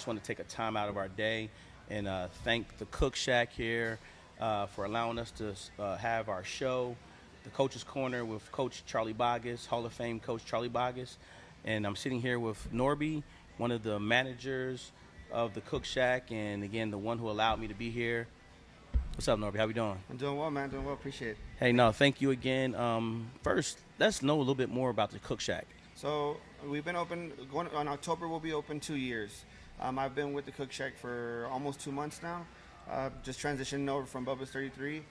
want to take a time out of our day and thank the Cook Shack here for allowing us to have our show, the Coach's Corner with Coach Charlie Bogges, Hall of Fame Coach Charlie Bogges. And I'm sitting here with Norby, one of the managers of the Cook Shack, and again, the one who allowed me to be here. What's up, Norby? How we doing? I'm doing well, man. Doing well. Appreciate it. Hey, no, thank you again. First, let's know a little bit more about the Cook Shack. So we've been open. On October, we'll be open 2 years. I've been with the Cook Shack for almost 2 months now. Just transitioning over from Bogges 33.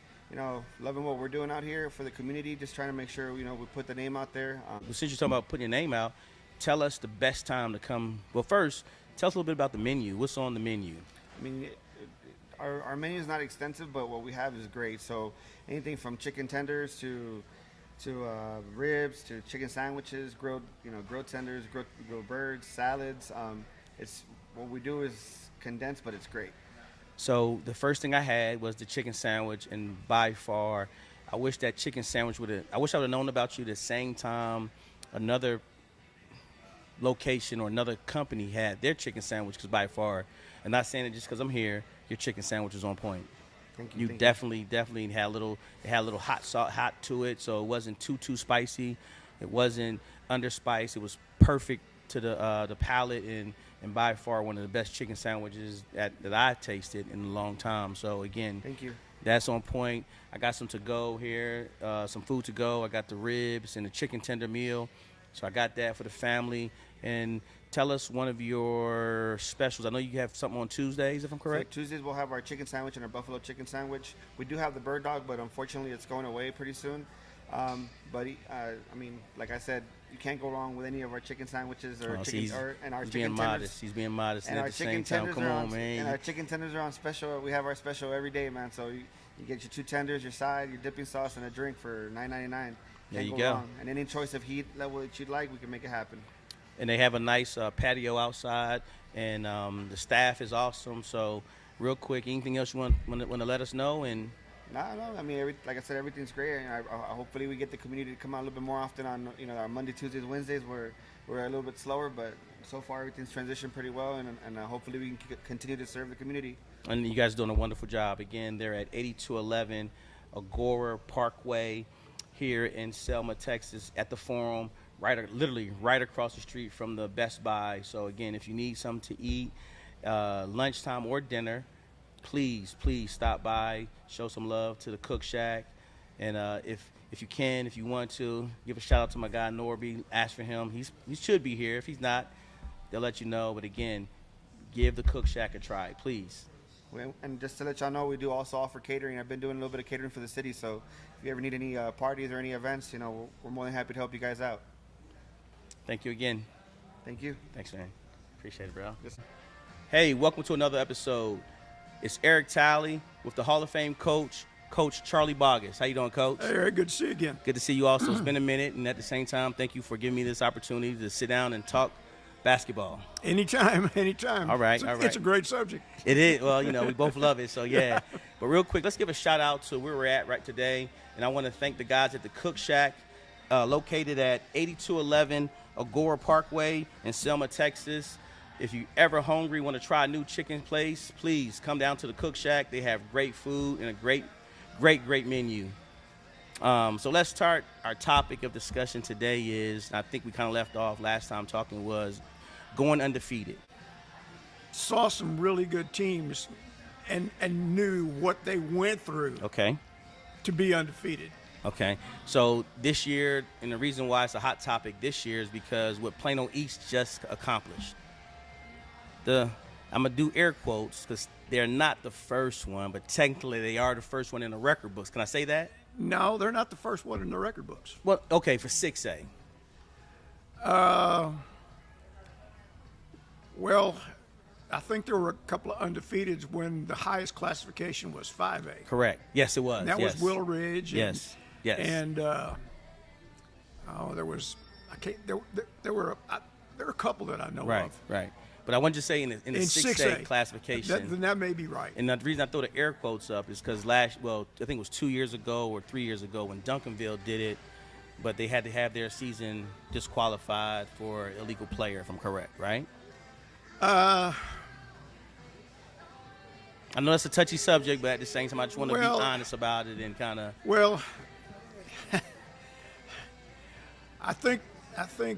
Loving what we're doing out here for the community. Just trying to make sure we put the name out there. Since you're talking about putting your name out, tell us the best time to come. Well, first, tell us a little bit about the menu. What's on the menu? I mean, our menu is not extensive, but what we have is great. So anything from chicken tenders to ribs to chicken sandwiches, grilled tenders, grilled birds, salads. It's what we do is condensed, but it's great. So the first thing I had was the chicken sandwich, and by far, I wish that chicken sandwich I wish I would have known about you the same time another location or another company had their chicken sandwich, because by far, and not saying it just because I'm here, your chicken sandwich is on point. Thank you. You definitely had a little hot to it, so it wasn't too spicy. It wasn't underspiced. It was perfect to the palate, and by far one of the best chicken sandwiches that I've tasted in a long time. So again, thank you. That's on point. I got some to go here, some food to go. I got the ribs and the chicken tender meal, so I got that for the family. And tell us one of your specials. I know you have something on Tuesdays, if I'm correct. So Tuesdays we'll have our chicken sandwich and our buffalo chicken sandwich. We do have the bird dog, but unfortunately it's going away pretty soon. Like I said, you can't go wrong with any of our chicken sandwiches or and our chicken tenders. He's being modest. And at our the same chicken time, tenders come on, man. And our chicken tenders are on special. We have our special every day, man. So you get your 2 tenders, your side, your dipping sauce, and a drink for $9.99. There you go. Wrong. And any choice of heat level that you'd like, we can make it happen. And they have a nice patio outside, and the staff is awesome. So, real quick, anything else you want to let us know? And No. I mean, like I said, everything's great. And hopefully, we get the community to come out a little bit more often on our Monday, Tuesdays, Wednesdays. We're a little bit slower, but so far everything's transitioned pretty well, and hopefully we can continue to serve the community. And you guys are doing a wonderful job. Again, they're at 8211 Agora Parkway here in Selma, Texas, at the Forum. Literally right across the street from the Best Buy. So again, if you need something to eat, lunchtime or dinner, please stop by, show some love to the Cook Shack, and if you want to, give a shout out to my guy Norby. Ask for him. He should be here. If he's not, they'll let you know. But again, give the Cook Shack a try, please. And just to let y'all know, we do also offer catering. I've been doing a little bit of catering for the city, so if you ever need any parties or any events, we're more than happy to help you guys out. Thank you again. Thank you. Thanks, man. Appreciate it, bro. Yes. Hey, welcome to another episode. It's Eric Talley with the Hall of Fame Coach Charlie Bogges. How you doing, Coach? Hey, Eric, good to see you again. Good to see you also. It's been a minute, and at the same time, thank you for giving me this opportunity to sit down and talk basketball. Anytime. All right. It's a great subject. It is. Well, we both love it, so yeah. But real quick, let's give a shout-out to where we're at right today, and I want to thank the guys at the Cook Shack, located at 8211 Agora Parkway in Selma, Texas. If you ever hungry, want to try a new chicken place, please come down to the Cook Shack. They have great food and a great menu. So let's start. Our topic of discussion today is, I think we kind of left off last time talking, was going undefeated. Saw some really good teams and knew what they went through to be undefeated. Okay, so this year, and the reason why it's a hot topic this year is because what Plano East just accomplished. I'm going to do air quotes because they're not the first one, but technically they are the first one in the record books. Can I say that? No, they're not the first one in the record books. Well, okay, for 6A. Well, I think there were a couple of undefeateds when the highest classification was 5A. Correct. Yes, it was. And that was Willow Ridge. Yes. And there was there were a couple that I know of. Right. But I want to say in the 6A classification. Then that may be right. And the reason I throw the air quotes up is because I think it was 2 years ago or 3 years ago when Duncanville did it, but they had to have their season disqualified for illegal player, if I'm correct, right? I know that's a touchy subject, but at the same time, I just want to be Well- honest about it and kind of. Well, I think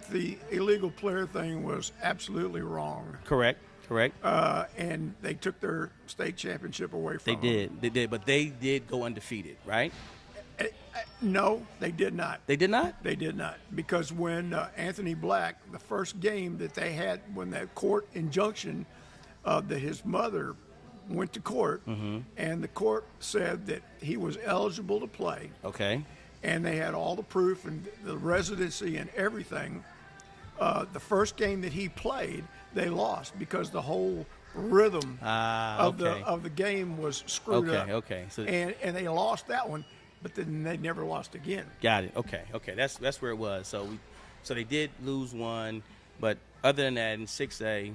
the illegal player thing was absolutely wrong, Correct. and they took their state championship away from They them. did, but they did go undefeated, right? No, they did not. They did not. They did not, because when Anthony Black, the first game that they had, when that court injunction that his mother went to court, and the court said that he was eligible to play, Okay. and they had all the proof and the residency and everything. The first game that he played, they lost because the whole rhythm of Okay. the game was screwed up. Okay. So And they lost that one, but then they never lost again. got it. Okay. That's where it was. So they did lose one, but other than that, in 6A,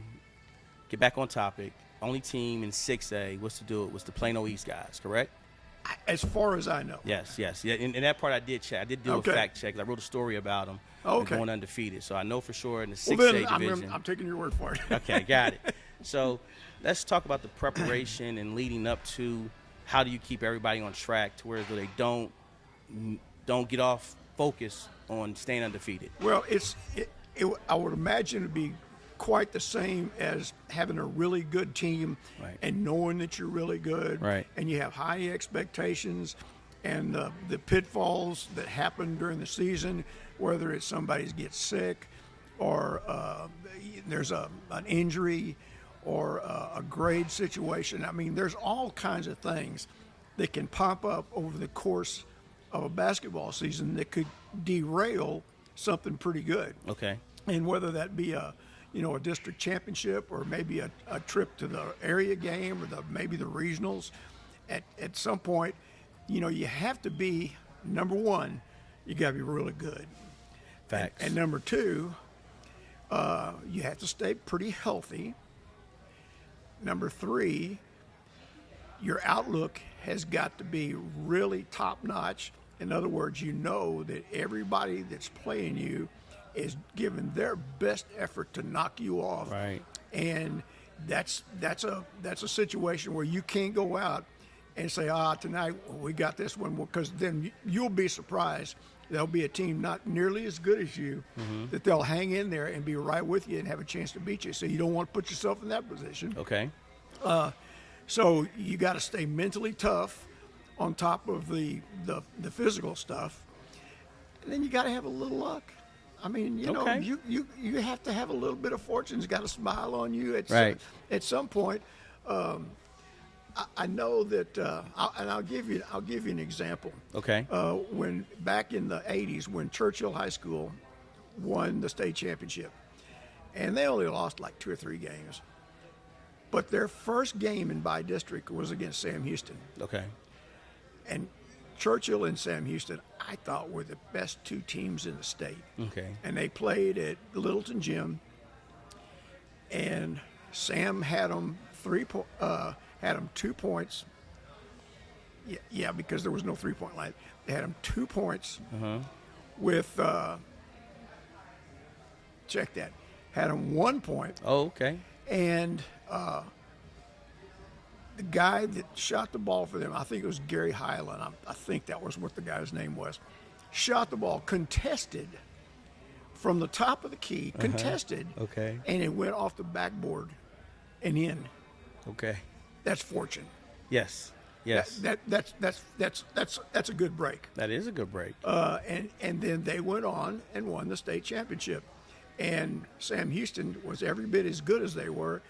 get back on topic. Only team in 6A was to do it was the Plano East guys, correct? As far as I know. Yes. Yeah. In that part, I did check. I did do Okay. a fact check. I wrote a story about them. Okay. Going undefeated. So I know for sure in the Well, 6A then division. I'm taking your word for it. Okay, got it. So let's talk about the preparation and leading up to how do you keep everybody on track to where they don't get off focus on staying undefeated. Well, I would imagine it'd be quite the same as having a really good team, Right. and knowing that you're really good, Right. and you have high expectations, and the pitfalls that happen during the season, whether it's somebody gets sick, or there's an injury, or a grade situation. I mean, there's all kinds of things that can pop up over the course of a basketball season that could derail something pretty good. Okay. And whether that be a district championship, or maybe a trip to the area game, or maybe the regionals, at some point, you have to be, number one, you got to be really good. Facts. And number two, you have to stay pretty healthy. Number three, your outlook has got to be really top notch. In other words, that everybody that's playing you is giving their best effort to knock you off. Right. And that's a situation where you can't go out and say, tonight we got this one, because then you'll be surprised. There'll be a team not nearly as good as you that they'll hang in there and be right with you and have a chance to beat you. So you don't want to put yourself in that position. Okay. So you got to stay mentally tough on top of the physical stuff, and then you got to have a little luck. I mean, Okay. you have to have a little bit of fortune's got to smile on you at some point. I know that, and I'll give you an example. Okay. When back in the '80s, when Churchill High School won the state championship, and they only lost like 2 or 3 games, but their first game in by district was against Sam Houston. Okay. And Churchill and Sam Houston, I thought, were the best 2 teams in the state. Okay. And they played at Littleton Gym, and Sam had them 2 points. Yeah, because there was no 3-point line. They had them 2 points with check that. Had them 1 point, Oh, okay. and the guy that shot the ball for them, I think it was Gary Highland. I think that was what the guy's name was. Shot the ball, contested from the top of the key, contested, Okay. and it went off the backboard and in. Okay. That's fortune. Yes. Yes. That's a good break. That is a good break. And then they went on and won the state championship. And Sam Houston was every bit as good as they were,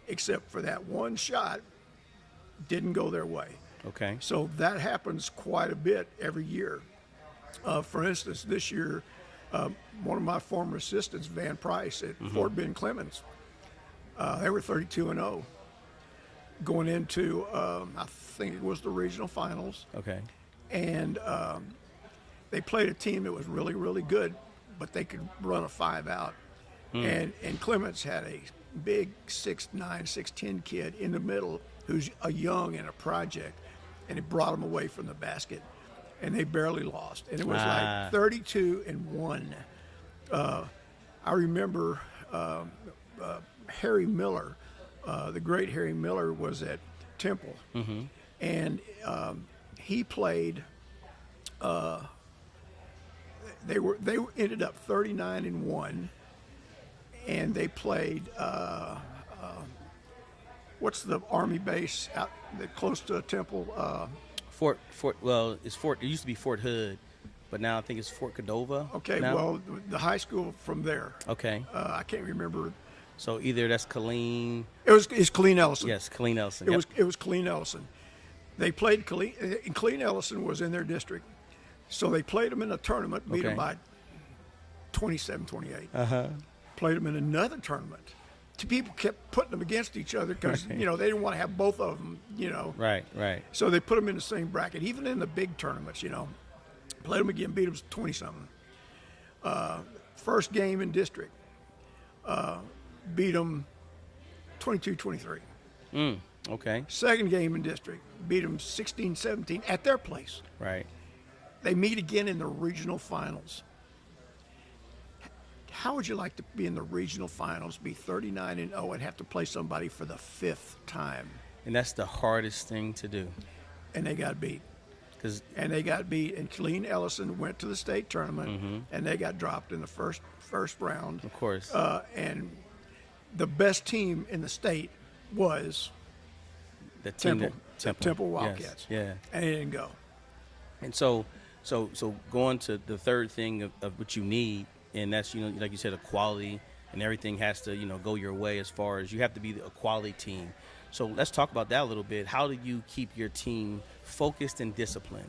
except for that one shot didn't go their way. Okay. So that happens quite a bit every year. For instance, this year, one of my former assistants, Van Price at Fort Bend Clemens, they were 32-0 going into, I think it was the regional finals. Okay. And they played a team that was really, really good, but they could run a 5 out. And Clemens had a big 6'9", 6'10" kid in the middle who's a young and a project, and it brought him away from the basket, and they barely lost. And it was like 32-1. I remember Harry Miller, the great Harry Miller, was at Temple, and he played. They ended up 39-1, and they played. What's the Army base out close to Temple? Fort. Well, it's Fort. It used to be Fort Hood, but now I think it's Fort Cordova. Okay, now. well, the high school from there. Okay. I can't remember. So either that's Killeen. It's Killeen Ellison. Yes, Killeen Ellison. It was Killeen Ellison. They played Killeen, and Killeen Ellison was in their district, so they played them in a tournament, beat them by 27-28. Played them in another tournament. Two people kept putting them against each other because they didn't want to have both of them. Right. So they put them in the same bracket, even in the big tournaments. Played them again, beat them 20-something. First game in district, beat them 22-23. Okay. Second game in district, beat them 16-17 at their place. Right. They meet again in the regional finals. How would you like to be in the regional finals, be 39-0, and have to play somebody for the fifth time? And that's the hardest thing to do. And they got beat. And Killeen Ellison went to the state tournament, and they got dropped in the first round. Of course. And the best team in the state was the team Temple Wildcats. Yes, yeah. And it didn't go. And so going to the third thing of what you need, and that's, like you said, a quality, and everything has to, go your way as far as you have to be a quality team. So let's talk about that a little bit. How do you keep your team focused and disciplined?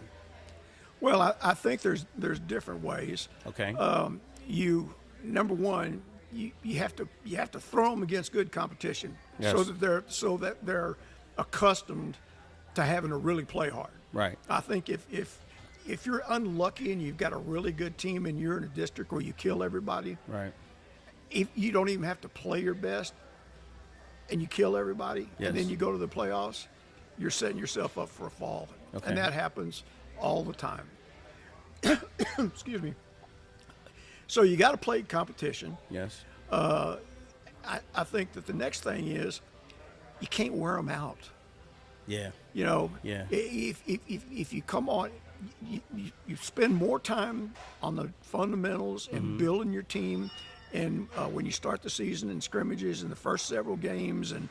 Well, I think there's different ways. Okay. Number one, you have to throw them against good competition, yes, so that they're accustomed to having to really play hard. Right. I think if you're unlucky and you've got a really good team and you're in a district where you kill everybody, right, if you don't even have to play your best and you kill everybody, yes, and then you go to the playoffs, you're setting yourself up for a fall. Okay. And that happens all the time. Excuse me. So you got to play competition. yes, I think that the next thing is you can't wear them out. yeah, Yeah. If you come on, you spend more time on the fundamentals and building your team, and when you start the season and scrimmages and the first several games and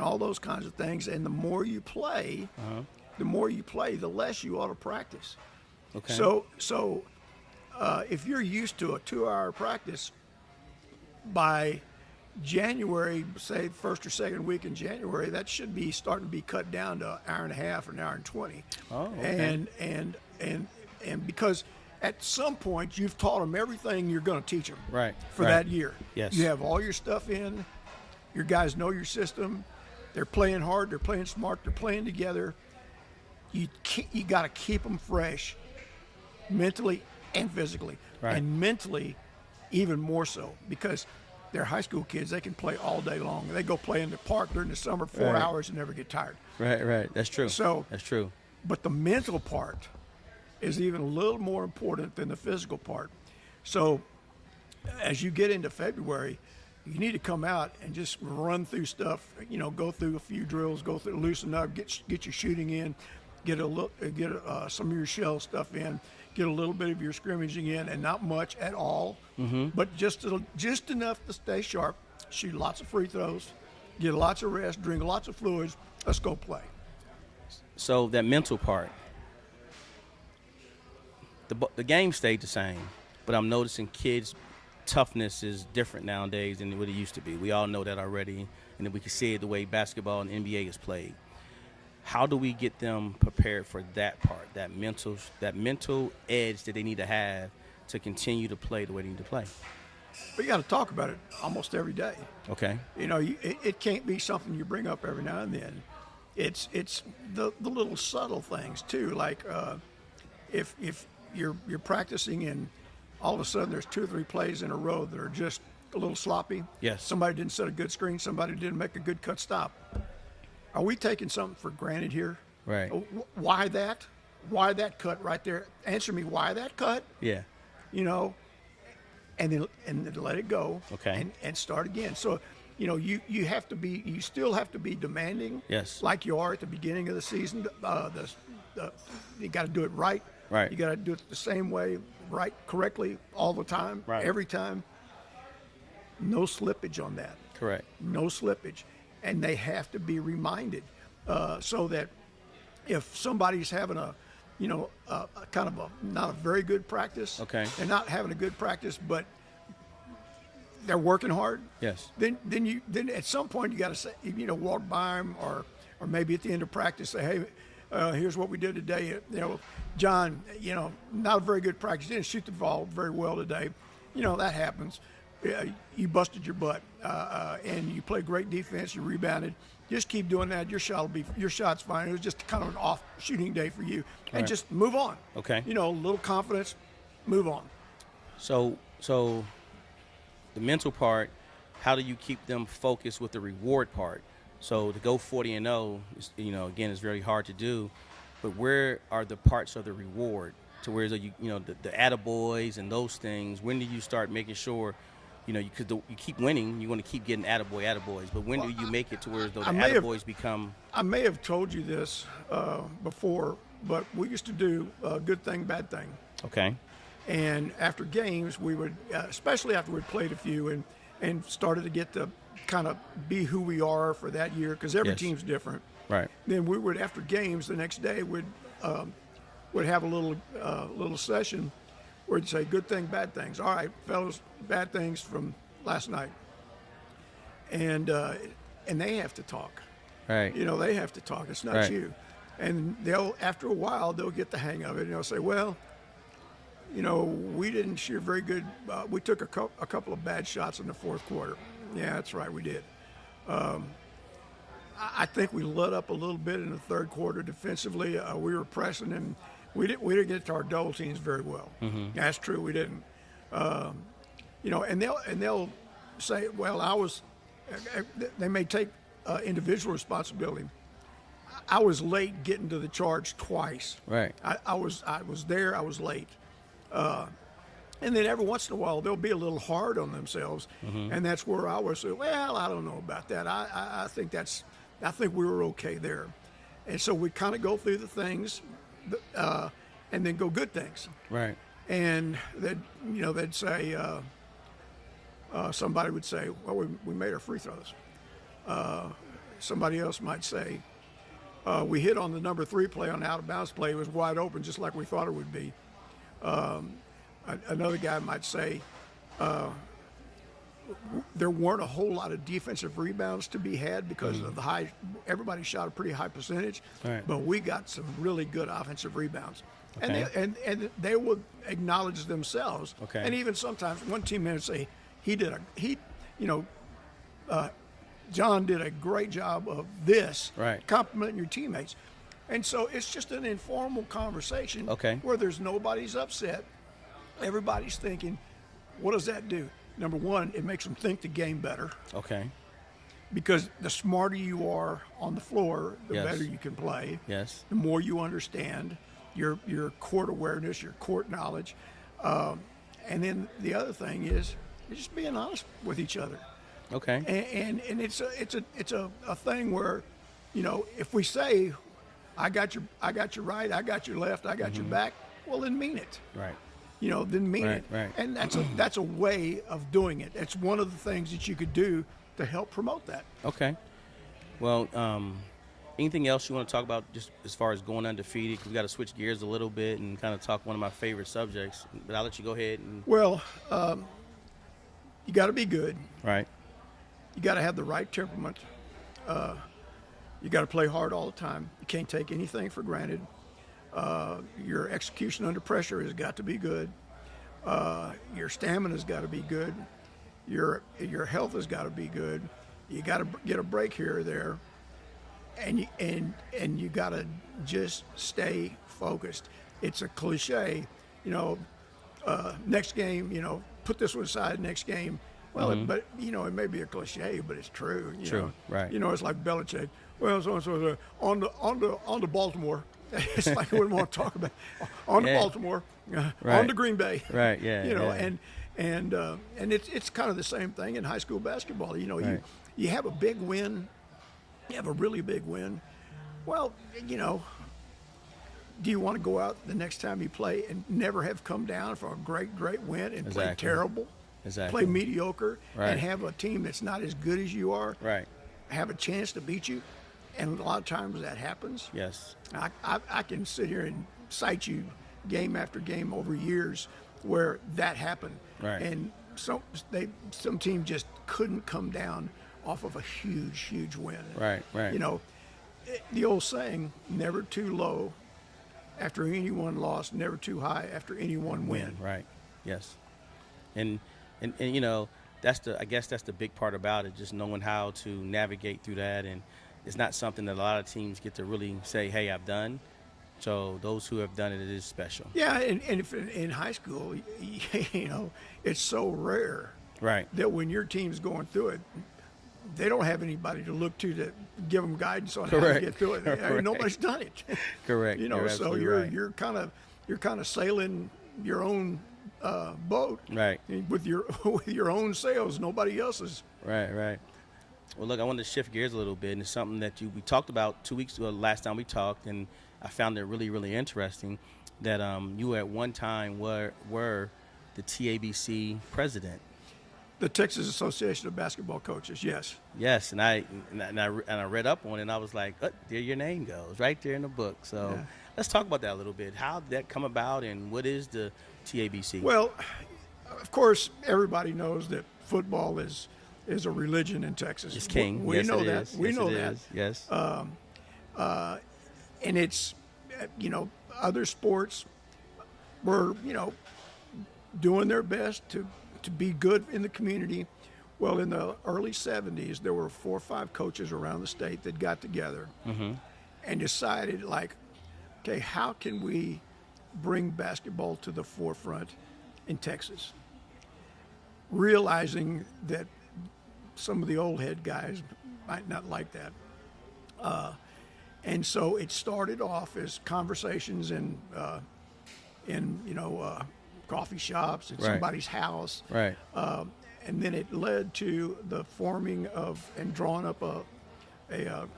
all those kinds of things, and the more you play, the less you ought to practice. okay, So if you're used to a 2-hour practice, by January, say first or second week in January, that should be starting to be cut down to an hour and a half or an hour and 20. Oh, okay. And because at some point you've taught them everything you're going to teach them right, for right, that year. yes, You have all your stuff in. Your guys know your system. They're playing hard. They're playing smart. They're playing together. You got to keep them fresh, mentally and physically, right, and mentally even more so, because they're high school kids. They can play all day long. They go play in the park during the summer 4 right, hours and never get tired. right. That's true. So that's true. But the mental part is even a little more important than the physical part. So as you get into February, you need to come out and just run through stuff. Go through a few drills, loosen up, get your shooting in, get some of your shell stuff in, get a little bit of your scrimmaging in, and not much at all, but just enough to stay sharp. Shoot lots of free throws, get lots of rest, drink lots of fluids. Let's go play. So that mental part, the game stayed the same, but I'm noticing kids' toughness is different nowadays than what it used to be. We all know that already, and we can see it the way basketball and NBA is played. How do we get them prepared for that part, that mental edge that they need to have to continue to play the way they need to play? We got to talk about it almost every day. Okay. It can't be something you bring up every now and then. It's the little subtle things too, like if you're practicing and all of a sudden there's 2 or 3 plays in a row that are just a little sloppy. Yes. Somebody didn't set a good screen. Somebody didn't make a good cut stop. Are we taking something for granted here? Right. Why that? Why that cut right there? Answer me. Why that cut? Yeah. And then let it go. Okay. And start again. So you have to be, you still have to be demanding. Yes. Like you are at the beginning of the season. You got to do it right. Right. You got to do it the same way, right, correctly, all the time, Right. every time. No slippage on that. Correct. No slippage, and they have to be reminded so that if somebody's having a kind of not a very good practice, Okay. they're not having a good practice, but they're working hard. Yes. Then at some point you got to say, walk by them or maybe at the end of practice say, hey, here's what we did today. John, not a very good practice. You didn't shoot the ball very well today. That happens. You busted your butt, and you played great defense. You rebounded. Just keep doing that. Your shot's fine. It was just kind of an off shooting day for you, and Right. just move on. Okay. A little confidence, move on. So the mental part, how do you keep them focused with the reward part? So to go 40-0, again, is very hard to do. But where are the parts of the reward to where the attaboys and those things? When do you start making sure, because you keep winning, you want to keep getting attaboys. But when do you make it to where the attaboys become? I may have told you this before, but we used to do good thing, bad thing. Okay. And after games, we would, especially after we'd played a few and started to get to kind of be who we are for that year, because every Yes. team's different. Right. Then we would, after games, the next day, would have a little session where we'd say good thing, bad things. All right, fellas, bad things from last night, and they have to talk. Right. They have to talk. It's not Right. you. And after a while, they'll get the hang of it. Say, well, we didn't shoot very good. We took a couple of bad shots in the fourth quarter. Yeah, that's right, we did. I think we let up a little bit in the third quarter defensively. We were pressing, and we didn't get to our double teams very well. Mm-hmm. That's true, we didn't. And they'll say, well, they may take individual responsibility. I was late getting to the charge twice. Right. I was there. I was late. And then every once in a while, they'll be a little hard on themselves, and that's where I was. Well, I don't know about that. I think we were okay there, and so we kind of go through the things, and then go good things. Right. And they'd say, somebody would say, well, we made our free throws. Somebody else might say, we hit on the number 3 play on the out of bounds play. It was wide open, just like we thought it would be. Another guy might say, there weren't a whole lot of defensive rebounds to be had because of the everybody shot a pretty high percentage, Right. but we got some really good offensive rebounds. Okay. And they would acknowledge themselves. Okay. And even sometimes one teammate would say, John did a great job of this, Right. complimenting your teammates. And so it's just an informal conversation Okay. where there's nobody's upset. Everybody's thinking, what does that do? Number one, it makes them think the game better, Okay. because the smarter you are on the floor, the Yes. better you can play. Yes. The more you understand your court awareness, your court knowledge. And then the other thing is you're just being honest with each other. Okay. And it's a thing where, if we say, I got your right, I got your left, I got your back, well, then mean it. Right. Then mean Right, it. right. And that's a way of doing it. It's one of the things that you could do to help promote that. Okay. Well, anything else you want to talk about just as far as going undefeated? 'Cause we got to switch gears a little bit and kind of talk one of my favorite subjects. But I'll let you go ahead and. Well, you got to be good. Right. You got to have the right temperament. You got to play hard all the time. You can't take anything for granted. Your execution under pressure has got to be good. Your stamina's got to be good. Your health has got to be good. You got to get a break here or there, and you got to just stay focused. It's a cliche, next game, put this one aside. Next game. Well, but it may be a cliche, but it's true. True, right. It's like Belichick. Well, so on to Baltimore. It's like we wouldn't want to talk about on to Yeah. Baltimore, Right. on to Green Bay. Right, yeah, yeah. and it's kind of the same thing in high school basketball. Right. you have a big win, you have a really big win. Well, do you want to go out the next time you play and never have come down for a great win and play terrible, Exactly. play mediocre, Right. and have a team that's not as good as you are, Right. have a chance to beat you? And a lot of times that happens. Yes. I can sit here and cite you game after game over years where that happened. Right. And some team just couldn't come down off of a huge win. Right. Right. The old saying, never too low after any one loss, never too high after any one win. Right. Yes. And I guess that's the big part about it, just knowing how to navigate through that. And it's not something that a lot of teams get to really say, hey, I've done. So those who have done it, it is special. Yeah, and if in high school, it's so rare Right. that when your team's going through it, they don't have anybody to look to give them guidance on how to Correct. get through it. Correct. Nobody's done it. Correct. You're So absolutely you're right. you're kind of sailing your own boat, Right. with your own sails, nobody else's. Right, right. Well, look, I wanted to shift gears a little bit, and it's something that we talked about 2 weeks ago, last time we talked, and I found it really, really interesting that you at one time were the TABC president. The Texas Association of Basketball Coaches, yes. Yes, and I read up on it, and I was like, oh, there your name goes, right there in the book. So Yeah. let's talk about that a little bit. How did that come about, and what is the TABC? Well, of course, everybody knows that football is a religion in Texas. It's king. We Yes, know it that. is. We Yes, know it that. is. Yes. And it's, other sports were, doing their best to be good in the community. Well, in the early 70s, there were 4 or 5 coaches around the state that got together and decided, okay, how can we bring basketball to the forefront in Texas? Realizing that some of the old head guys might not like that. And so it started off as conversations in coffee shops at Right. somebody's house. Right. And then it led to the forming of and drawing up a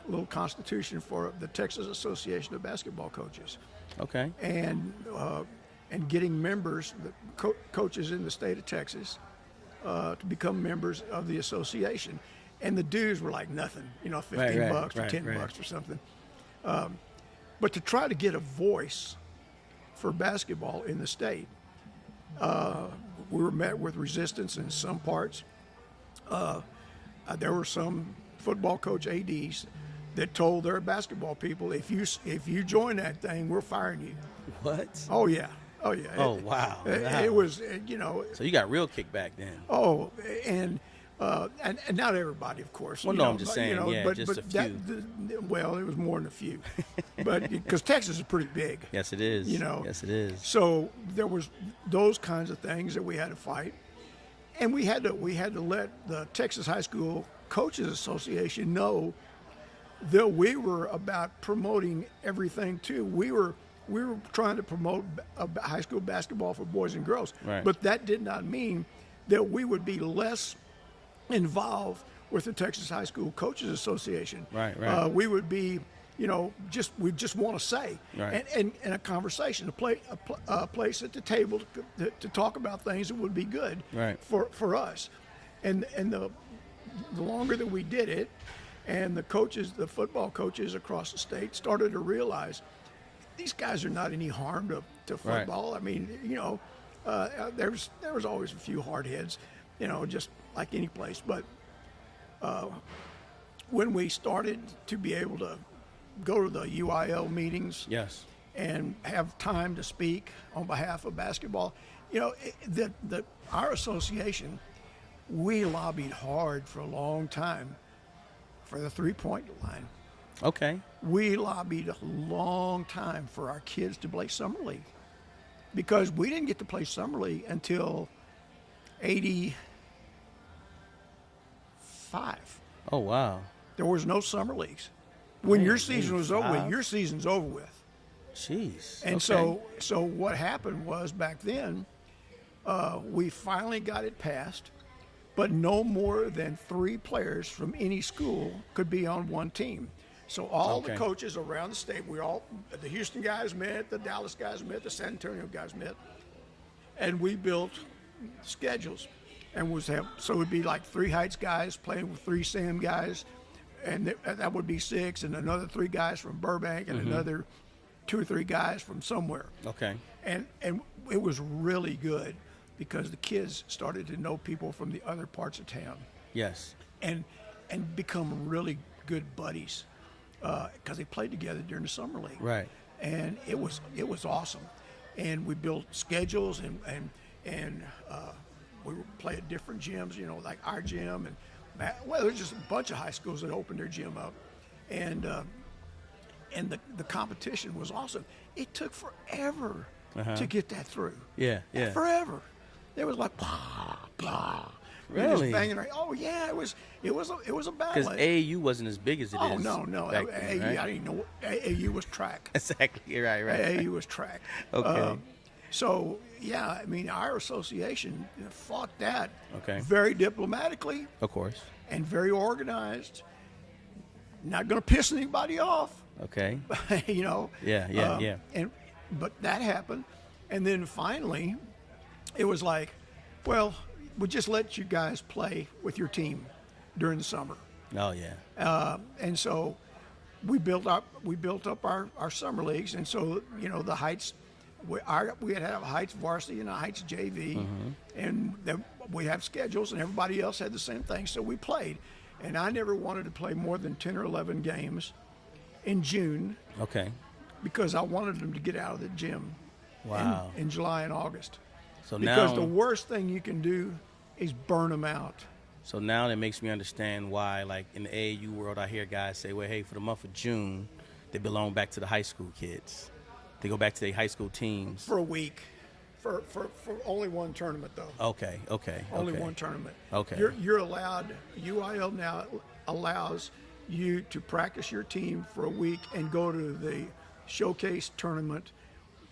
little constitution for the Texas Association of Basketball Coaches, Okay. and getting members, coaches in the state of Texas, to become members of the association. And the dues were like nothing, $15 right, or right, $10 right. or something. But to try to get a voice for basketball in the state, we were met with resistance in some parts. There were some football coach ADs that told their basketball people, if you join that thing, we're firing you. What? Oh yeah. Oh, wow. It Wow. was, So you got real kickback then. Oh, and not everybody, of course. Well, no, I'm just saying, but just a few. Well, it was more than a few, but because Texas is pretty big. Yes, it is. Yes, it is. So there was those kinds of things that we had to fight, and we had to let the Texas High School Coaches Association know that we were about promoting everything too. We were trying to promote high school basketball for boys and girls, Right. but that did not mean that we would be less involved with the Texas High School Coaches Association. Right, right. We would be, we just want to say, Right. and a conversation, a place at the table to talk about things that would be good Right. for us, and the longer that we did it, and the football coaches across the state started to realize these guys are not any harm to Right. football. I mean, there was always a few hard heads, just like any place. But when we started to be able to go to the UIL meetings, Yes. and have time to speak on behalf of basketball, our association, we lobbied hard for a long time for the three-point line. Okay. We lobbied a long time for our kids to play summer league, because we didn't get to play summer league until 85. Oh, wow. There was no summer leagues. When your season was over with, 85? your season's over with. Jeez. And okay. so what happened was, back then, we finally got it passed, but no more than 3 players from any school could be on one team. So all the Okay. coaches around the state, the Houston guys met, the Dallas guys met, the San Antonio guys met, and we built schedules. And so it would be like 3 Heights guys playing with 3 Sam guys, and that would be 6, and another 3 guys from Burbank, and another 2 or 3 guys from somewhere. Okay. And it was really good because the kids started to know people from the other parts of town Yes. and become really good buddies because they played together during the summer league. Right. And it was awesome. And we built schedules and we would play at different gyms, like our gym there's just a bunch of high schools that opened their gym up, and the competition was awesome. It took forever to get that through. Yeah. Yeah. Forever. There was like blah blah. We were Really? just banging. Oh yeah, it was a battle. Because AAU wasn't as big as it is. Oh no. back AAU, then, right? I didn't know. AAU was track. Exactly. Right. AAU was track. Okay. So yeah, I mean, our association fought that Okay. very diplomatically Of course. and very organized. Not going to piss anybody off, Okay. Yeah. Yeah. But that happened, and then finally, it was like, well, we'll just let you guys play with your team during the summer. Oh yeah. And so we built up our summer leagues, and so the Heights, we had to have a Heights varsity and a Heights JV, and then we have schedules, and everybody else had the same thing. So we played, and I never wanted to play more than 10 or 11 games in June Okay. because I wanted them to get out of the gym Wow. in July and August. So Because now, the worst thing you can do is burn them out. so now that makes me understand why, like in the AAU world, I hear guys say, "Well, hey, for the month of June, they belong back to the high school kids. They go back to their high school teams." For a week, for only one tournament though. Okay. Only one tournament. Okay. You're allowed. UIL now allows you to practice your team for a week and go to the showcase tournament.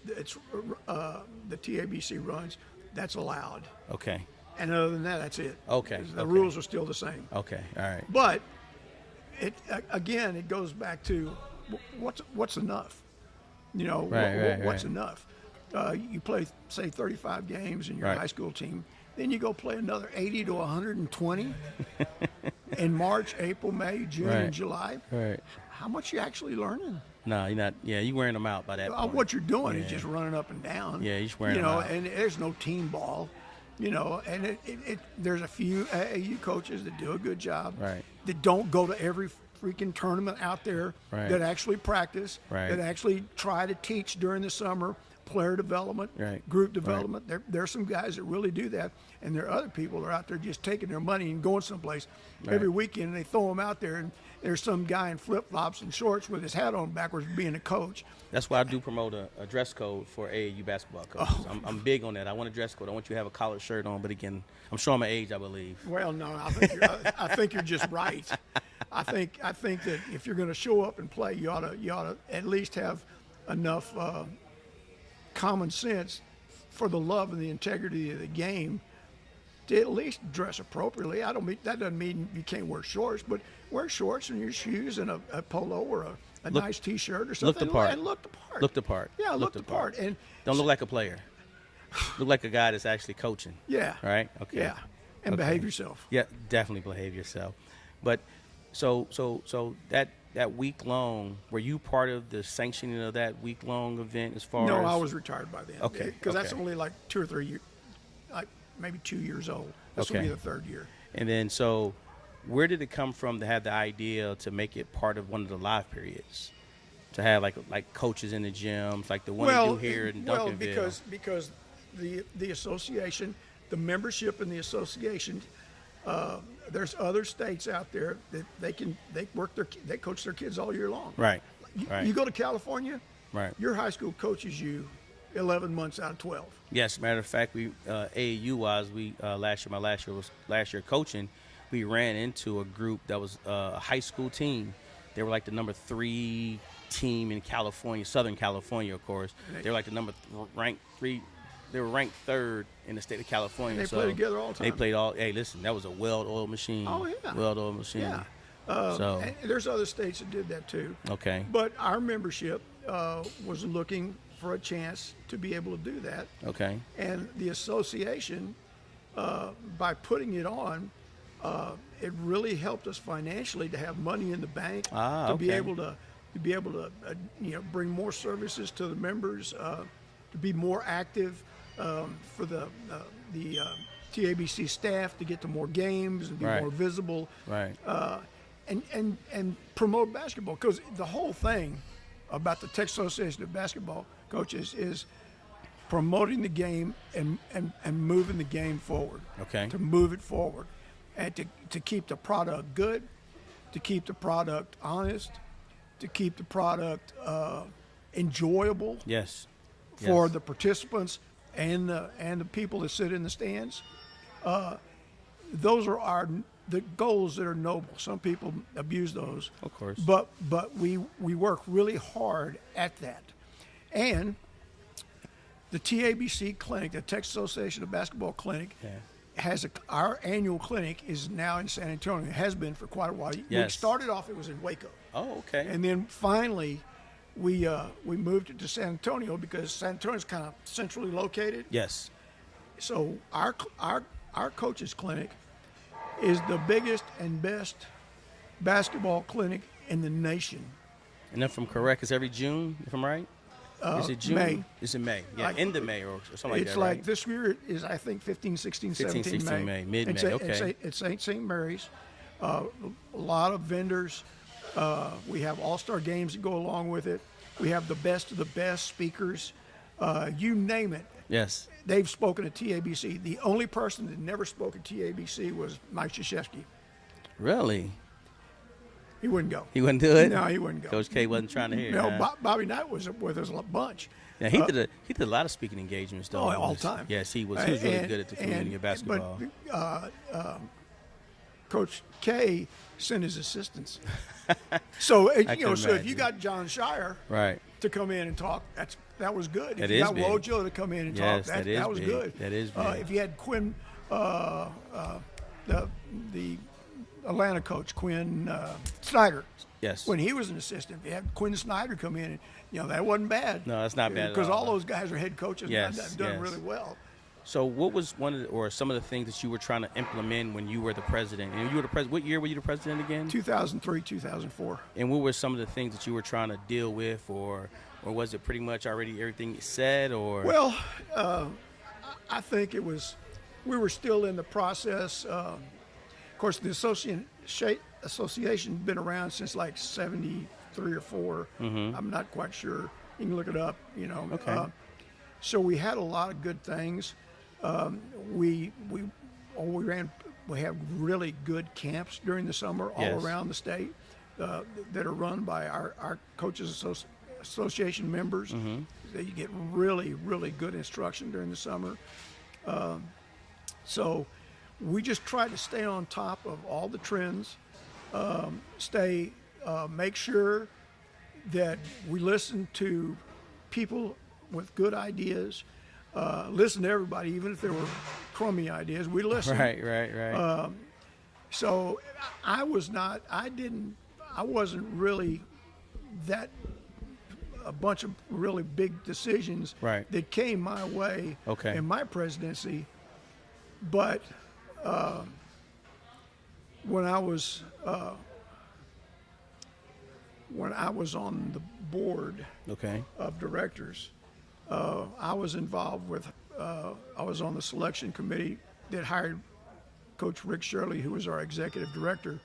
It's the TABC runs. That's allowed. Okay. And other than that, that's it. Okay, The okay. rules are still the same. Okay. All right. But it goes back to what's enough. Right, what's right. enough. You play, say, 35 games in your Right. high school team. Then you go play another 80 to 120 in March, April, May, June, Right. and July. Right. How much you actually learning? No, you're not. Yeah, you wearing them out by that point. What you're doing is Yeah. just running up and down. Yeah, you're just wearing them out. And there's no team ball. And there's a few AAU coaches that do a good job. Right. That don't go to every freaking tournament out there. Right. That actually practice. Right. That actually try to teach during the summer, player development, Right. group development. There are some guys that really do that, and there are other people that are out there just taking their money and going someplace every weekend. And they throw them out there, and there's some guy in flip flops and shorts with his hat on backwards being a coach. That's why I do promote a dress code for AAU basketball coaches. Oh. I'm big on that. I want a dress code. I want you to have a collared shirt on. But again, I'm showing my age, I believe. Well, no, I think you're just right. I think that if you're going to show up and play, you ought to at least have enough common sense for the love and the integrity of the game to at least dress appropriately. That doesn't mean you can't wear shorts, but wear shorts and your shoes and a polo or a nice T-shirt or something. Look the part. And look the part. Look the part. Yeah, look the part. And don't look like a player. Look like a guy that's actually coaching. yeah. All right. Okay. Yeah. And Okay. behave yourself. Yeah, definitely behave yourself. But so that week long, were you part of the sanctioning of that week long event as far No, as? I was retired by then. Okay, Because that's okay. only like 2 or 3 years, like maybe 2 years old. This will Okay. be the 3rd year. And then so, where did it come from to have the idea to make it part of one of the live periods? To have like coaches in the gyms, like the one they do here in Duncanville. because the association, the membership in the association, there's other states out there that they coach their kids all year long. Right. You, Right. you go to California, Right. your high school coaches you 11 months out of 12. Yes, matter of fact, we AAU wise, we last year coaching, we ran into a group that was a high school team. They were like the number 3 team in California, Southern California, of course. They were like the ranked 3 They were ranked third in the state of California. And they so play together all the They time. played all. Hey, listen, that was a well-oiled machine. Oh, yeah. Well-oiled machine. Yeah. So And there's other states that did that too. okay. But our membership was looking for a chance to be able to do that. Okay. And the association, by putting it on, it really helped us financially to have money in the bank to be okay. able to bring more services to the members, to be more active for the TABC staff to get to more games and be Right. more visible. Right. And promote basketball, because the whole thing about the Texas Association of Basketball Coaches is promoting the game and moving the game forward. Okay. To move it forward and to keep the product good, to keep the product honest, to keep the product enjoyable Yes. for Yes. the participants and the people that sit in the stands. Those are the goals that are noble. Some people abuse those. Of course. But we work really hard at that. And the TABC clinic, the Texas Association of Basketball Clinic, Yeah. our annual clinic is now in San Antonio. It has been for quite a while. We Yes. started off, it was in Waco. Oh, okay. And then finally we moved it to San Antonio because San Antonio is kind of centrally located. Yes. So our coaches clinic is the biggest and best basketball clinic in the nation. And if I'm correct, it's every June, if I'm right? Is it June? May. It's in May. Yeah, Like- end of May or something like It's that, like right? this year is, I think, 15, 16, 15, 17 16 May. mid-May, It's okay. It's St. Mary's. A lot of vendors. We have all-star games that go along with it. We have the best of the best speakers. You name it. Yes. They've spoken at TABC. The only person that never spoke at TABC was Mike Krzyzewski. Really? He wouldn't go. He wouldn't do it? No, he wouldn't go. Coach K wasn't trying to hear it. No, huh? Bobby Knight was with us a bunch. Yeah, he did a lot of speaking engagements though. All the time. Yes, he was really good at the community of basketball. But Coach K sent his assistants. So can so if imagine. you got John Shire Right. to come in and talk, that was good. If That you is got big. Wojo to come in and Yes, talk, that is that was big. good. That is big. If you had Quinn, the Atlanta coach Quinn Snyder. Yes. When he was an assistant, if you had Quinn Snyder come in, and that wasn't bad. No, that's not bad at Because all all. those guys are head coaches Yes, and have done yes. really well. So what was one of the, or some of the things that you were trying to implement when you were the president? And you were the president. What year were you the president again? 2003, 2004. And what were some of the things that you were trying to deal with, or was it pretty much already everything said? Or Well, I think it was. We were still in the process. Of course, the association's been around since like '73 or 4. I'm not quite sure. You can look it up. Okay. So we had a lot of good things. We had really good camps during the summer all Yes. around the state that are run by our coaches association members. That you get really, really good instruction during the summer. So we just try to stay on top of all the trends, make sure that we listen to people with good ideas, listen to everybody, even if there were crummy ideas, we listened. Right. So I wasn't really a bunch of really big decisions Right. that came my way Okay. in my presidency. But when I was on the board Okay. of directors, I was involved with. I was on the selection committee that hired Coach Rick Shirley, who was our executive director,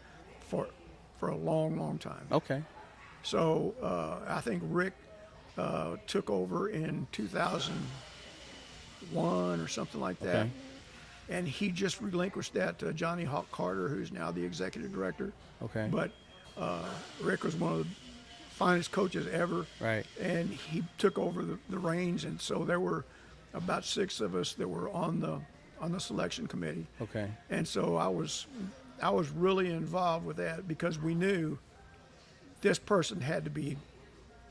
for a long, long time. Okay. So I think Rick took over in 2001 or something like that. Okay. And he just relinquished that to Johnny Hawk Carter, who's now the executive director. Okay. But Rick was one of the finest coaches ever. Right. And he took over the reins, and so there were about 6 of us that were on the selection committee. Okay. And so I was really involved with that because we knew this person had to be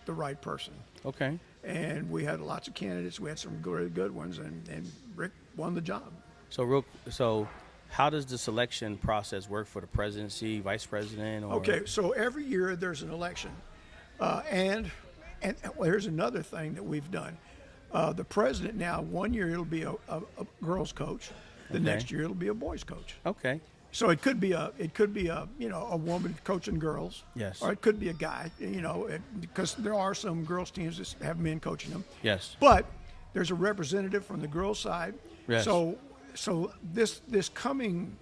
the right person. Okay. and we had lots of candidates. We had some really good ones, and Rick won the job. So how does the selection process work for the presidency, vice president? Or? Okay, so every year there's an election, and well, here's another thing that we've done. The president now, one year it'll be a girls coach, the next year it'll be a boys coach. Okay. So it could be a a woman coaching girls. Yes. Or it could be a guy, because there are some girls teams that have men coaching them. Yes. But there's a representative from the girls side. Yes. So this coming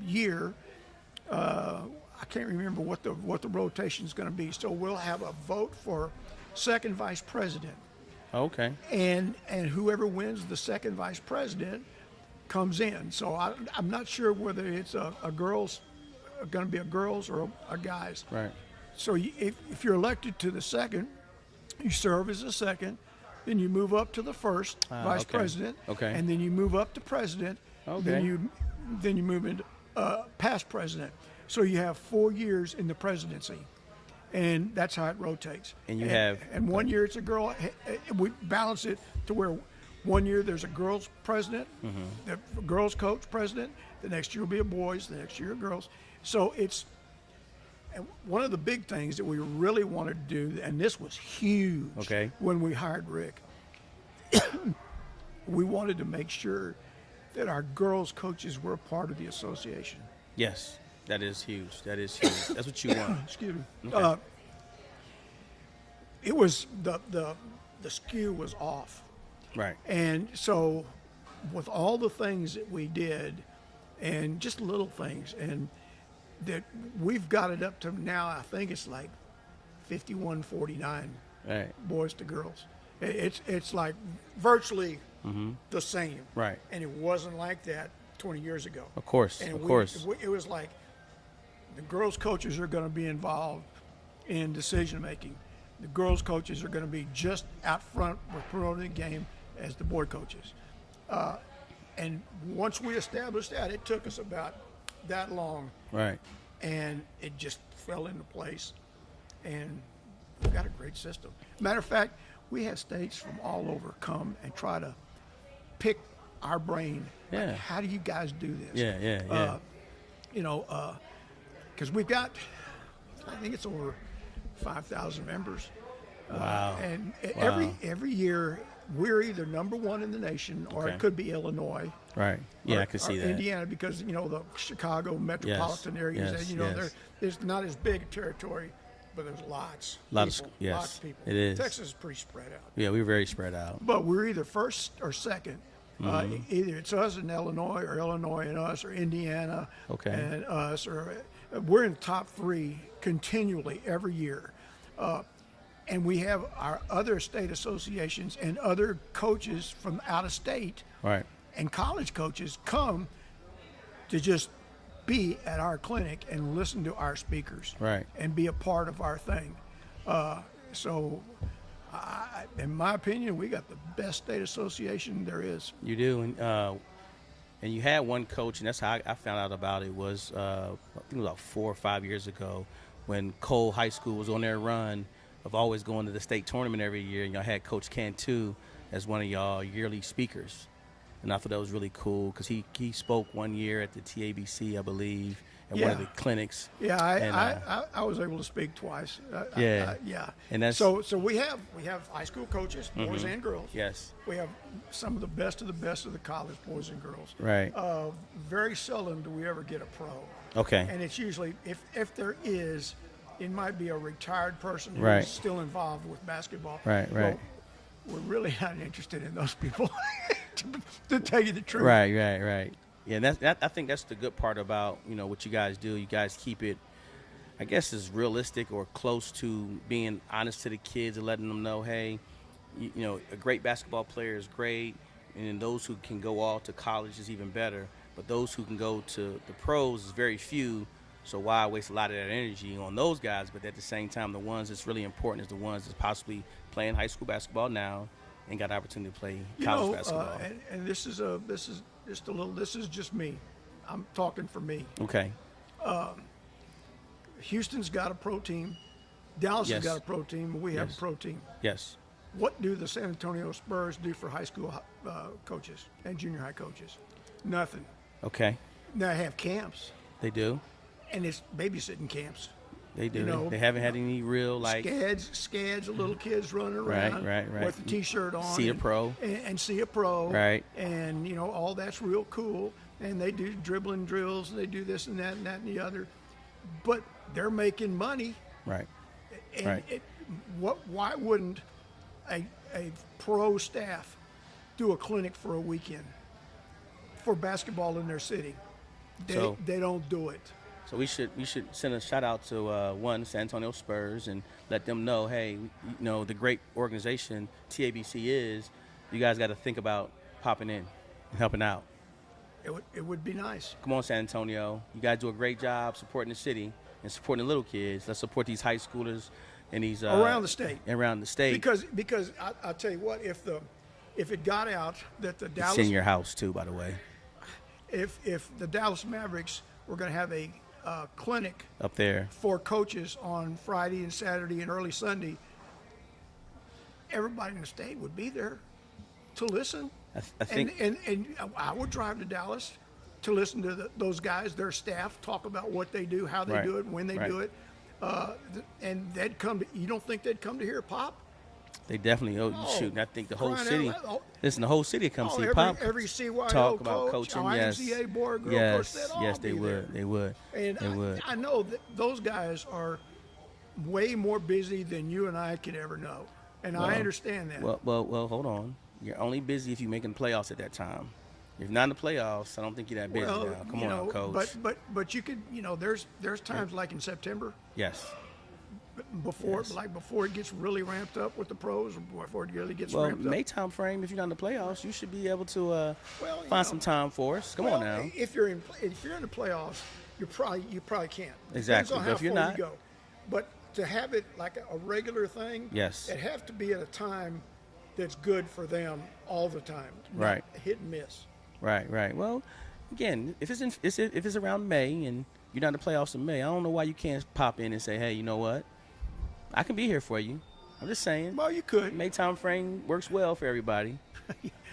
year, I can't remember what the rotation is going to be. So we'll have a vote for second vice president. Okay. And whoever wins the second vice president comes in. So I'm not sure whether it's a girls, going to be a girls or a guys. Right. So if you're elected to the second, you serve as a second, then you move up to the first vice president, Okay. and then you move up to president. Okay. Then you move into past president. So you have 4 years in the presidency, and that's how it rotates. And one year it's a girl. We balance it to where 1 year there's a girls president, the girls coach president. The next year will be a boys. The next year girls. So it's one of the big things that we really wanted to do, and this was huge. Okay. When we hired Rick, we wanted to make sure that our girls coaches were a part of the association. Yes. That is huge. That's what you want. Excuse me. Okay. It was the skew was off. Right. And so with all the things that we did, and just little things, and that we've got it up to now, I think it's like 51-49 Right. boys to girls. It's like virtually the same. Right. And it wasn't like that 20 years ago. Of course. And of course. it was like the girls coaches are going to be involved in decision making. The girls coaches are going to be just out front with promoting the game as the boy coaches. And once we established that, it took us about that long, Right. and it just fell into place. And we've got a great system. Matter of fact, we had states from all over come and try to pick our brain. Like, Yeah. how do you guys do this? Yeah. Because we've got, I think it's over 5,000 members. Wow. And Wow. every year, we're either number one in the nation, or Okay. it could be Illinois. Right. Yeah, or, I could or see that. Indiana, because the Chicago metropolitan areas. yes. There's not as big a territory, but there's lots. Lots Lots of people. it is. Texas is pretty spread out. Yeah, we're very spread out. But we're either first or second. Mm-hmm. Either it's us and Illinois, or Illinois and us, or Indiana Okay. and us, or we're in the top three continually every year. And we have our other state associations and other coaches from out of state Right. and college coaches come to just be at our clinic and listen to our speakers, Right. and be a part of our thing. So, in my opinion, we got the best state association there is. You do, and you had one coach, and that's how I found out about it. Was I think it was about 4 or 5 years ago, when Cole High School was on their run of always going to the state tournament every year, and y'all had Coach Cantu as one of y'all yearly speakers, and I thought that was really cool because he spoke one year at the TABC, I believe, at one of the clinics. Yeah, And, I was able to speak twice. Yeah. Yeah. And that's- so we have high school coaches, boys and girls. Yes. We have some of the best of the college boys and girls. Right. Very seldom do we ever get a pro. Okay. And it's usually, if there is, it might be a retired person who's Right. still involved with basketball. Right, right. Well, we're really not interested in those people, to tell you the truth. Right. Yeah, and I think that's the good part about what you guys do. You guys keep it, I guess, as realistic or close to being honest to the kids and letting them know, hey, a great basketball player is great, and then those who can go all to college is even better. But those who can go to the pros is very few. So why waste a lot of that energy on those guys? But at the same time, the ones that's really important is the ones that's possibly playing high school basketball now and got the opportunity to play college basketball. And this is just a little. This is just me. I'm talking for me. Okay. Houston's got a pro team. Dallas Yes. has got a pro team. We have Yes. a pro team. Yes. what do the San Antonio Spurs do for high school coaches and junior high coaches? Nothing. Okay. They have camps, They do. and it's babysitting camps. They do. You know, they haven't had any real like Scads, little kids running around right. with a T-shirt on. See a pro. And see a pro. Right. And, you know, all that's real cool. And they do dribbling drills, and they do this and that and the other. But they're making money. Right. And Right. Why wouldn't a pro staff do a clinic for a weekend for basketball in their city? They don't do it. So we should send a shout out to San Antonio Spurs and let them know, hey, you know, the great organization TABC is. You guys got to think about popping in and helping out. It would be nice. Come on, San Antonio. You guys do a great job supporting the city and supporting the little kids. Let's support these high schoolers and these around the state. Around the state. Because I'll tell you what, if it got out that the Dallas, it's in your house too, by the way. If the Dallas Mavericks were going to have a clinic Up there. for coaches on Friday and Saturday and early Sunday, everybody in the state would be there to listen. I think. And I would drive to Dallas to listen to those guys, their staff, talk about what they do, how they Right. do it, when they Right. do it. And they'd come to, you don't think they'd come to hear Pop? They definitely. Oh, Shoot, I think the whole crying out city. loud. Oh. Listen, the whole city comes see every, Pop. every CYO talk about coach, coaching. YMCA board, girl coach, they'd all yes, they be would. there. They would. And They would. I know that those guys are way more busy than you and I could ever know. And I understand that. Well, hold on. You're only busy if you're making playoffs at that time. If you're not in the playoffs, I don't think you're that busy now. Come on, coach. But you could, you know, there's times like in September Yes. before it gets really ramped up with the pros, or before it really gets Well, ramped up. May time frame. If you're not in the playoffs, you should be able to Well, you find know, some time for us. Come Well, on now. If you're in the playoffs, you probably can't. Exactly, Depends on but how if you're far not- you go. But to have it like a regular thing, Yes. it have to be at a time that's good for them all the time. Not Right. hit and miss. Right. Well, again, if it's around May and you're not in the playoffs in May, I don't know why you can't pop in and say, hey, you know what? I can be here for you. I'm just saying. Well, you could. May time frame works well for everybody.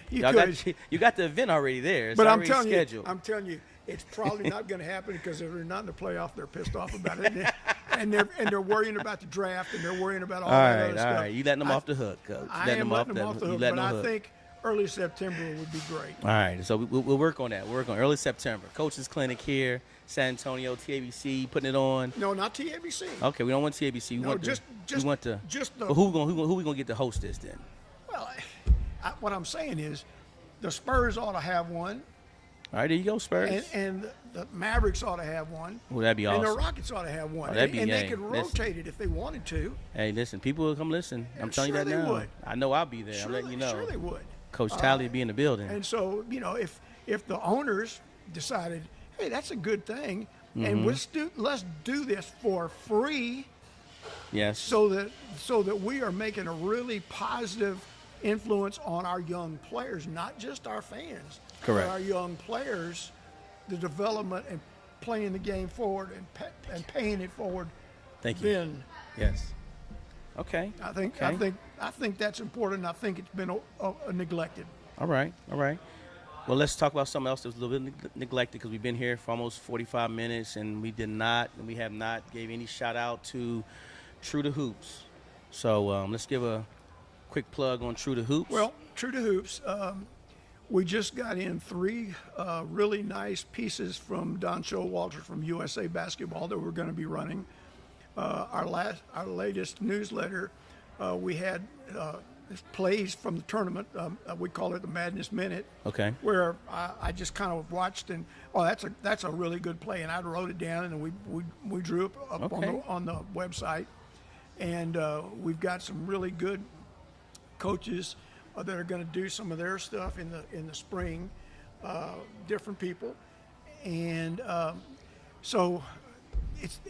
You Y'all could. you got the event already there. It's But I'm already telling scheduled. you, it's probably not going to happen because if they're not in the playoff, they're pissed off about it, and they're worrying about the draft, and they're worrying about all that other stuff. All right. You letting them off the hook, coach. I am letting them off the hook, but I hook. think early September would be great. All right, so we'll work on that. We'll work on early September. Coaches Clinic here, San Antonio, TABC, putting it on. No, not TABC. Okay, we don't want TABC. We No, want just the. But who we gonna get to host this then? Well, what I'm saying is, the Spurs ought to have one, All right, there you go, Spurs. and the Mavericks ought to have one. Well, that'd be And awesome. the Rockets ought to have one. Oh, that'd be- and they hey, could listen. rotate it if they wanted to. Hey, listen, people will come listen. I'm telling Sure you that they now. would. I know I'll be there. I'm Sure, letting you know. Sure they would. Coach Talley will be in the building. And so, you know, if the owners decided, hey, that's a good thing, Mm-hmm. and let's do this for free, Yes. so that we are making a really positive influence on our young players, not just our fans. Correct. But our young players, the development and playing the game forward and paying it forward. Thank you. Then Yes. Okay. I think Okay. I think that's important. I think it's been neglected. All right. Well, let's talk about something else that was a little bit neglected because we've been here for almost 45 minutes and we have not gave any shout out to True to Hoops. So let's give a quick plug on True to Hoops. Well, True to Hoops, we just got in 3 really nice pieces from Don Showalter from USA Basketball that we're going to be running. Our latest newsletter, we had plays from the tournament. We call it the Madness Minute. Okay. Where I just kind of watched and that's a really good play, and I wrote it down and we drew it up Okay. on the website, and we've got some really good coaches that are going to do some of their stuff in the spring, different people, and so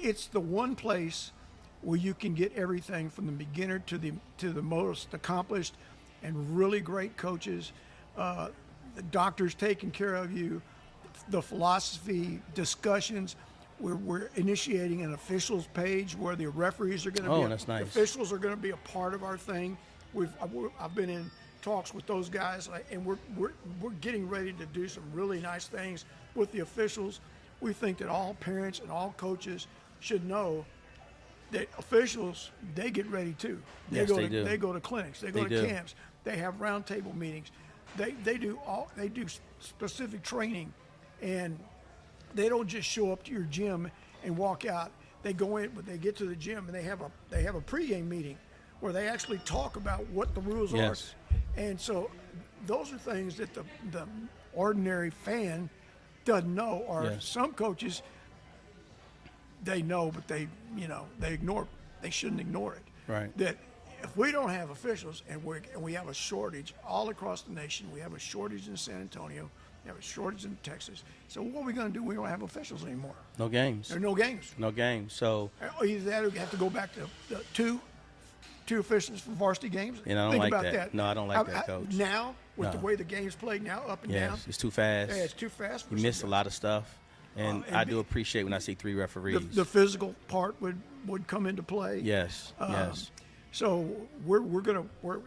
it's the one place where you can get everything from the beginner to the most accomplished and really great coaches, the doctors taking care of you, the philosophy discussions. We're initiating an officials page where the referees are going to Oh, be. that's nice. Officials are going to be a part of our thing. I've been in talks with those guys, and we're getting ready to do some really nice things with the officials. We think that all parents and all coaches should know that officials, they get ready too. They do. They go to clinics. They go They to do. camps. They have roundtable meetings. They do specific training, and they don't just show up to your gym and walk out. They go in, but they get to the gym and they have a pregame meeting where they actually talk about what the rules Yes. are. And so those are things that the ordinary fan doesn't know, or Yes. some coaches, they know, but they ignore it. They shouldn't ignore it. Right. That if we don't have officials and we have a shortage all across the nation, we have a shortage in San Antonio, we have a shortage in Texas. So what are we going to do? We don't have officials anymore. No games. There are no games. No games. So, Either that or we have to go back to the two officials for varsity games. And I don't Think like about that. No, I don't like that, Coach. Now, with the No. way the game's played now, up and down, yes, it's too fast. yeah, it's too fast. For You miss a some lot of stuff. And and I be- do appreciate when I see 3 referees. the physical part would come into play. yes, yes. So we're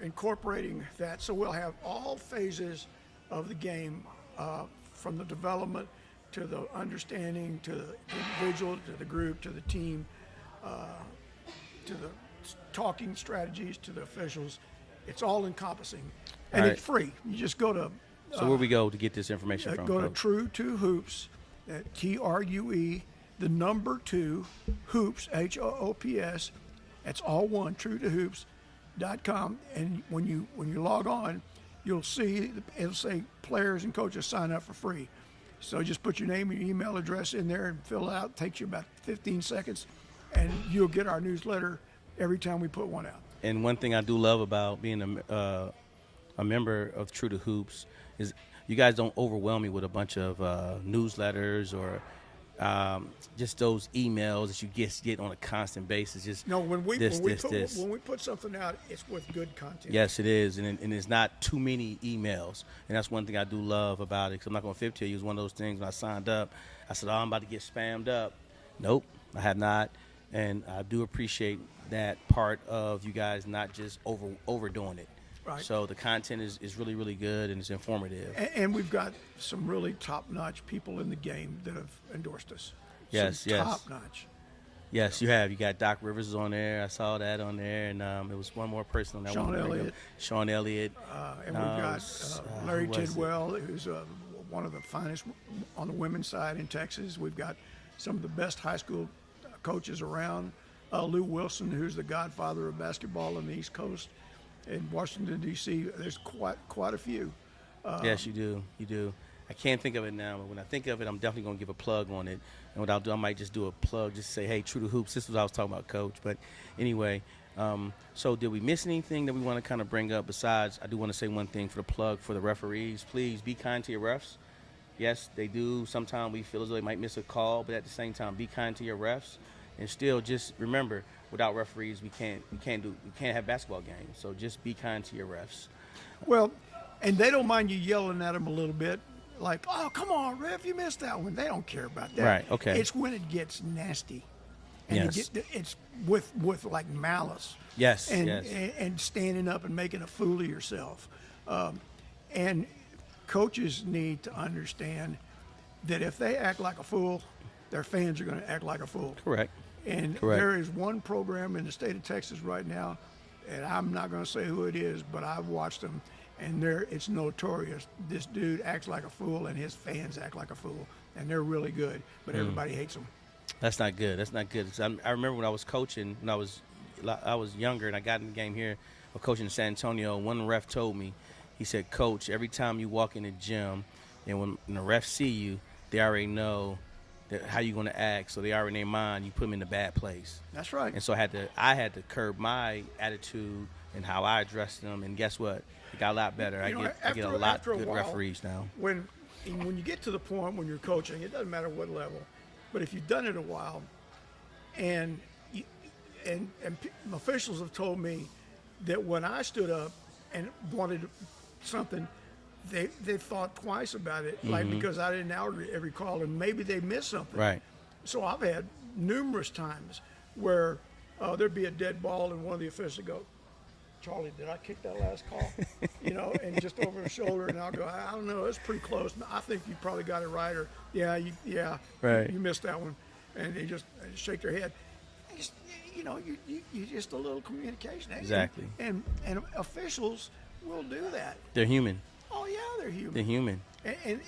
incorporating that. So we'll have all phases of the game, from the development to the understanding, to the individual, to the group, to the team, to the talking strategies, to the officials. It's all encompassing, and All right. it's free. You just go to So where we go to get this information from, go to Coach? True to Hoops, TRUE, the number 2 Hoops, HOOPS. That's all one. TrueToHoops.com, and when you log on, you'll see it'll say players and coaches sign up for free. So just put your name and your email address in there and fill it out. It takes you about 15 seconds, and you'll get our newsletter every time we put one out. And one thing I do love about being a member of True to Hoops is you guys don't overwhelm me with a bunch of newsletters or just those emails that you get on a constant basis. Just No, when we this. when we put something out, it's with good content. Yes, it is, and it's not too many emails, and that's one thing I do love about it. Cause I'm not gonna fib to you. It was one of those things when I signed up. I said, "Oh, I'm about to get spammed up." Nope, I have not, and I do appreciate that part of you guys not just overdoing it. Right. So the content is really, really good and it's informative. And we've got some really top-notch people in the game that have endorsed us. Yes, Some yes. top-notch. Yes, you have. You got Doc Rivers is on there. I saw that on there, and it was one more person on that Sean one. Elliott. Sean Elliott. And we've got Larry who was it? Tidwell, who's one of the finest on the women's side in Texas. We've got some of the best high school coaches around. Lou Wilson, who's the godfather of basketball on the East Coast. In Washington, D.C., there's quite a few. Yes, you do. You do. I can't think of it now, but when I think of it, I'm definitely going to give a plug on it. And what I'll do, I might just do a plug, just say, hey, True to Hoops, this is what I was talking about, Coach. But anyway, so did we miss anything that we want to kind of bring up besides, I do want to say one thing for the plug for the referees. Please be kind to your refs. Yes, they do. Sometimes we feel as though they might miss a call, but at the same time, be kind to your refs. And still, just remember, without referees, we can't have basketball games. So just be kind to your refs. Well, and they don't mind you yelling at them a little bit, like, "Oh, come on, ref, you missed that one." They don't care about that. Right, okay. It's when it gets nasty, and Yes. it's with like malice. Yes, and, yes. and standing up and making a fool of yourself. And coaches need to understand that if they act like a fool, their fans are going to act like a fool. Correct. And Correct. there is one program in the state of Texas right now, and I'm not going to say who it is, but I've watched them, and it's notorious. This dude acts like a fool, and his fans act like a fool, and they're really good, but everybody hates them. That's not good. That's not good. I remember when I was coaching, when I was younger, and I got in the game here, I was coaching in San Antonio. One ref told me, he said, "Coach, every time you walk in the gym, and when the refs see you, they already know how you're going to act, so they already in their mind you put them in a bad place." That's right. And so I had to curb my attitude and how I addressed them, and guess what? It got a lot better. I get a lot after a good while, referees now. When you get to the point when you're coaching, it doesn't matter what level, but if you've done it a while, and officials have told me that when I stood up and wanted something, they thought twice about it, like because I didn't out every call, and maybe they missed something. Right. So I've had numerous times where there'd be a dead ball, and one of the officials would go, Charlie, did I kick that last call? And just over the shoulder, and I'll go, I don't know, it's pretty close. I think you probably got it right, or Right. you missed that one, and they just shake their head. Just, you just a little communication. Exactly. And officials will do that. They're human. Oh yeah, they're human. They're human. And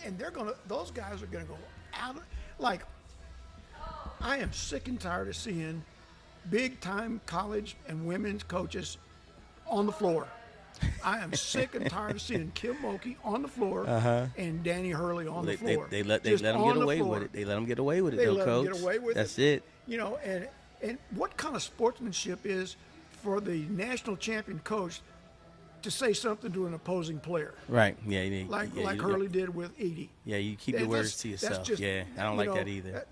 those guys are gonna go out. Like, I am sick and tired of seeing big time college and women's coaches on the floor. I am sick and tired of seeing Kim Mulkey on the floor and Danny Hurley on the floor. They let them get away with it. They let them get away with it, though, Coach. Them get away with That's it. And what kind of sportsmanship is for the national champion coach to say something to an opposing player? Right. Yeah. Like you Hurley did with Edie. Yeah, you keep your words to yourself. I don't like that either.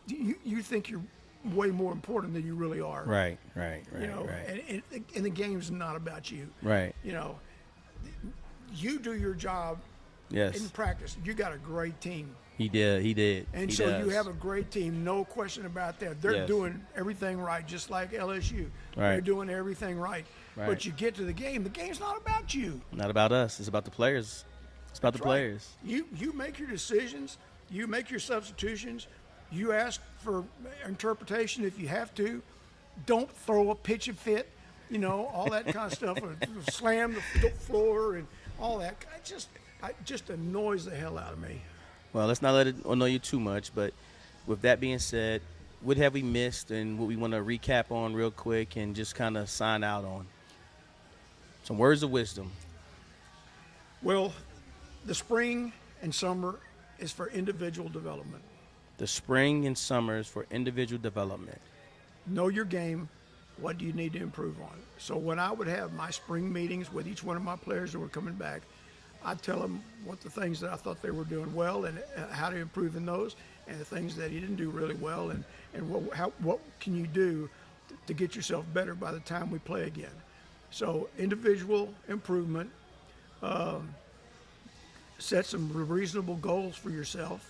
You think you're way more important than you really are. Right. And the game's not about you. Right. You do your job Yes. in practice. You got a great team. He did. And He so does. you have a great team, no question about that. They're Yes. doing everything right, just like LSU. Right. They're doing everything right. Right. But you get to the game's not about you. Not about us. It's about the players. It's about the That's right. players. You make your decisions, you make your substitutions, you ask for interpretation if you have to. Don't throw a pitch and fit, all that kind of stuff, or slam the floor and all that. It just annoys the hell out of me. Well, let's not let it annoy you too much. But with that being said, what have we missed and what we want to recap on real quick and just kind of sign out on? Some words of wisdom. Well, the spring and summer is for individual development. The spring and summer is for individual development. Know your game. What do you need to improve on? So when I would have my spring meetings with each one of my players that were coming back, I'd tell them what the things that I thought they were doing well and how to improve in those, and the things that you didn't do really well, and what can you do to get yourself better by the time we play again. So individual improvement, set some reasonable goals for yourself.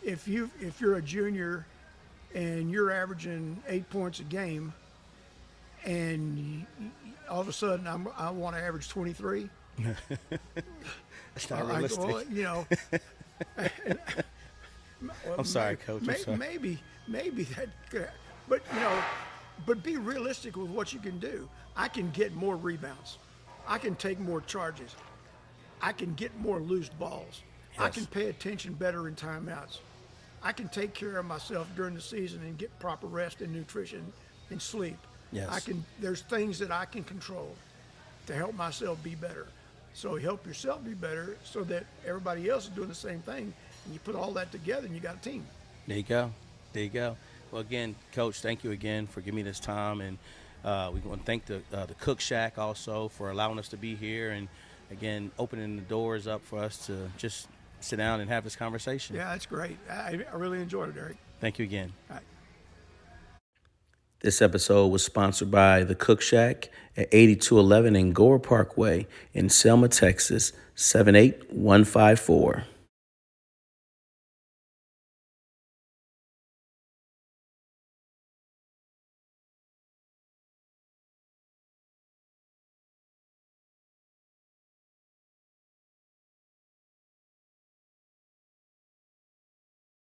If you're a junior and you're averaging 8 points a game, and all of a sudden I want to average 23. That's not realistic. I'm sorry, Coach. I'm sorry. Maybe that could, but be realistic with what you can do. I can get more rebounds. I can take more charges. I can get more loose balls. I Yes. can pay attention better in timeouts. I can take care of myself during the season and get proper rest and nutrition and sleep. Yes. There's things that I can control to help myself be better. So help yourself be better so that everybody else is doing the same thing. And you put all that together and you got a team. There you go. Well, again, Coach, thank you again for giving me this time. And we want to thank the Cook Shack also for allowing us to be here. And, again, opening the doors up for us to just sit down and have this conversation. Yeah, that's great. I really enjoyed it, Eric. Thank you again. All right. This episode was sponsored by the Cook Shack at 8211 Angora Parkway in Selma, Texas, 78154.